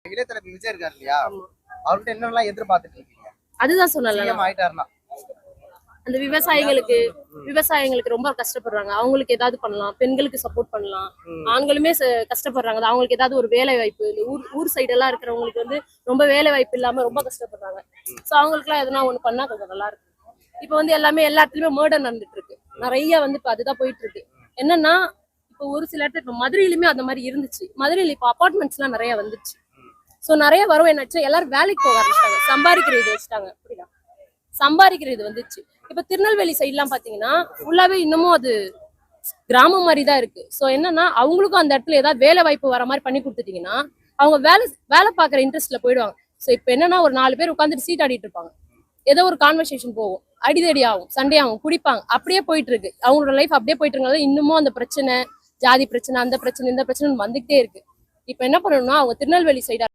இளையதளபதி விஜய் இருக்காரு இல்லையா, அவர்கிட்ட என்னெல்லாம் எதிர்பார்த்துட்டு இருக்கீங்க? அதுதான் சொன்னல, சிஎம் ஆயிட்டாருன்னா அந்த விவசாயிகளுக்கு ரொம்ப கஷ்டப்படுறாங்க. அவங்களுக்கு ஏதாவது பண்ணலாம், பெண்களுக்கு சப்போர்ட் பண்ணலாம், ஆண்களுமே கஷ்டப்படுறாங்க. அவங்களுக்கு ஏதாவது ஒரு வேலை வாய்ப்பு, இந்த ஊர் சைடு எல்லாம் இருக்கிறவங்களுக்கு வந்து ரொம்ப வேலை வாய்ப்பு இல்லாம ரொம்ப கஷ்டப்படுறாங்க. சோ அவங்களுக்கு எல்லாம் எதனா ஒண்ணு பண்ணா கொஞ்சம் நல்லா இருக்கும். இப்ப வந்து எல்லாமே எல்லா இடத்துலயுமே மர்டர் நடந்துட்டு இருக்கு நிறைய. வந்து இப்ப அதுதான் போயிட்டு இருக்கு. என்னன்னா இப்போ ஒரு சில இடத்துல இப்ப மதுரையிலுமே அந்த மாதிரி இருந்துச்சு. மதுரையில இப்ப அபார்ட்மெண்ட்ஸ் எல்லாம் நிறைய வந்துச்சு. சோ நிறைய வரும். என்னாச்சு, எல்லாரும் வேலைக்கு போக ஆரம்பிச்சிட்டாங்க, சம்பாதிக்கிறது வச்சுட்டாங்க. புரியுதா, சம்பாதிக்கிறது வந்துச்சு. இப்ப திருநெல்வேலி சைட் எல்லாம் பாத்தீங்கன்னா ஃபுல்லாவே இன்னமும் அது கிராமம் மாதிரி தான் இருக்கு. சோ என்னன்னா அவங்களுக்கும் அந்த இடத்துல ஏதாவது வேலை வாய்ப்பு வர மாதிரி பண்ணி கொடுத்துட்டீங்கன்னா அவங்க வேலை பாக்குற இன்ட்ரெஸ்ட்ல போயிடுவாங்க. சோ இப்ப என்னன்னா ஒரு 4 பேர் உட்காந்துட்டு சீட் ஆடிட்டு இருப்பாங்க, ஏதோ ஒரு கான்வர்சேஷன் போகும், அடிதடி ஆகும், சண்டே ஆகும், குடிப்பாங்க, அப்படியே போயிட்டு இருக்கு. அவங்களோட லைஃப் அப்படியே போயிட்டு இருக்கனால இன்னமும் அந்த பிரச்சனை, ஜாதி பிரச்சனை, அந்த பிரச்சனை, இந்த பிரச்சனை வந்துகிட்டே இருக்கு. இப்ப என்ன பண்ணணும்னா அவங்க திருநெல்வேலி சைடா